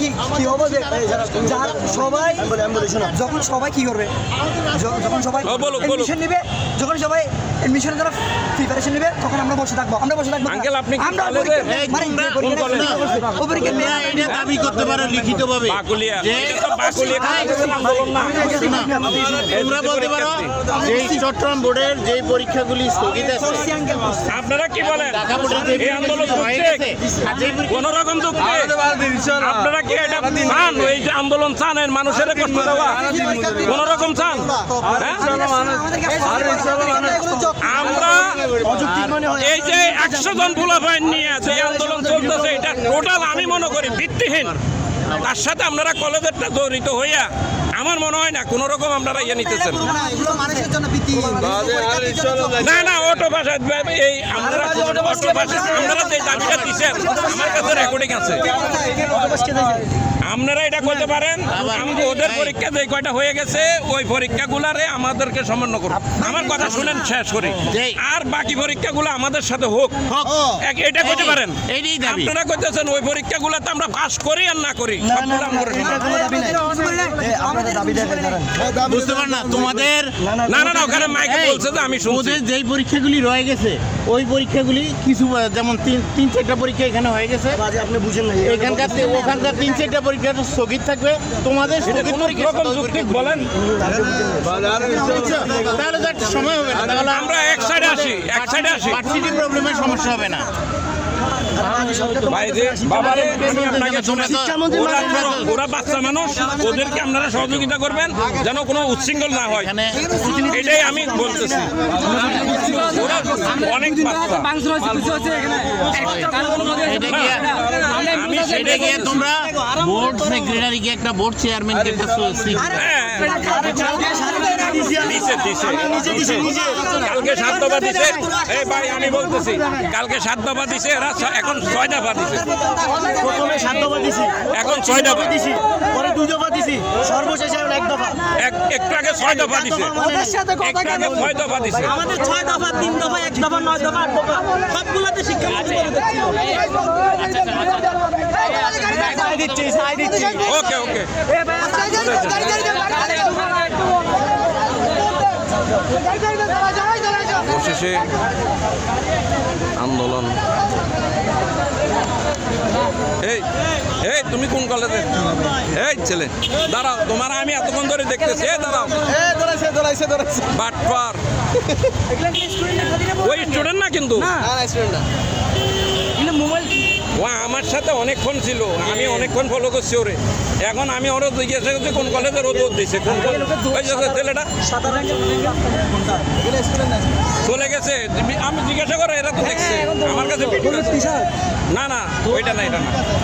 কি হবে যে সবাই যখন সবাই কি করবে, যখন সবাই এডমিশন নেবে, যখন সবাই এডমিশনের জন্য প্রিপারেশন নেবে, তখন আমরা বসে থাকবো। আঙ্কেল আপনি কি আমরা দাবি করতে পারো লিখিতভাবে যে তোমরা বলতে পারো যে চট্টগ্রাম বোর্ডের যে পরীক্ষাগুলি স্থগিত আছে, আপনারা কি বলেন ঢাকা বোর্ডের যে এই আন্দোলন হচ্ছে কোন রকম যুক্তি? আপনারা কি এটা চান, এই যে আন্দোলন চান এর মানুষের কষ্ট দেওয়া কোন রকম চান? আমরা এই যে 100 জন পোলাপাইন নিয়ে যে আন্দোলন চলতেছে, এটা টোটাল আমি মনে করি ভিত্তিহীন। তার সাথে আপনারা কলেজেরটা জড়িত হইয়া আমার মনে হয় না কোন রকম আপনারা ইয়ে নিতেছেন। না না, অটো ভাষা এই আপনারা অটো ভাষা আপনারা যে দাবিটা দিচ্ছেন আমার কাছে রেকর্ডিং আছে। আপনারা এটা করতে পারেন, আমাদের ওদের পরীক্ষা যে কয়টা হয়ে গেছে ওই পরীক্ষাগুলারে আমাদেরকে সম্মান করুন। আমার কথা শুনেন শেষ করি, আর বাকি পরীক্ষাগুলো আমাদের সাথে হোক, এটা করতে পারেন। আপনারা করতেছেন ওই পরীক্ষাগুলোতে আমরা পাস করি আর না করি, বুঝতে পার না তোমাদের। না না না, ওখানে মাইকে বলছে যে আমি শুনছি যেই পরীক্ষাগুলি রয়ে গেছে ওই পরীক্ষাগুলি কিছু যেমন 3-4টা পরীক্ষা এখানে হয়ে গেছে, আপনি বুঝেন না, ওখানকার 3-4টা পরীক্ষা স্থগিত থাকবে। তোমাদের বলেন তাহলে তো একটা সময় হবে না, তাহলে আমরা এক সাইডে আসি, এক সাইডে আসি, ভার্সিটি প্রবলেমের সমস্যা হবে না। ওরা বাচ্চা মানুষ, ওদেরকে আপনারা সহযোগিতা করবেন যেন কোনো উচ্ছৃঙ্খল না হয়, এটাই আমি বলতেছি। ওরা অনেক বাচ্চা, আমি সেটা গিয়ে তোমরা বোর্ড সেক্রেটারিকে একটা বোর্ড চেয়ারম্যানকে একটা কালকে 7 দফা দিছে। এই ভাই আমি বলতেছি কালকে 7 দফা দিছে, এরা এখন 6 দফা দিছে। প্রথমে 7 দফা দিছি, এখন 6 দফা দিছি, পরে 2 দফা দিছি, সর্বশেষে 1 দফা। একটু আগে 6 দফা দিছে, একটু আগে 6 দফা দিছে। আমাদের 6 দফা, 3 দফা, 1 দফা, 9 দফা, 8 দফা সবগুলোতে শিক্ষামন্ত্রী ওকে ওকে, অবশেষে আন্দোলন। এই এই তুমি কোন কলেজে? এই ছেলে দাঁড়াও, তোমার আমি এতক্ষণ ধরে দেখতেছি। দাঁড়াও, বাটপার ওই স্টুডেন্ট না, কিন্তু ও আমার সাথে অনেকক্ষণ ছিল, আমি অনেকক্ষণ ফলো করছি ওরে। এখন আমি ওরা জিজ্ঞাসা করছি কোন কলেজের, ও দৌড় দিছে কোন ছেলেটা চলে গেছে। আমি জিজ্ঞাসা করো, এরা তো দেখছে আমার কাছে। না না, ওইটা না, এটা না।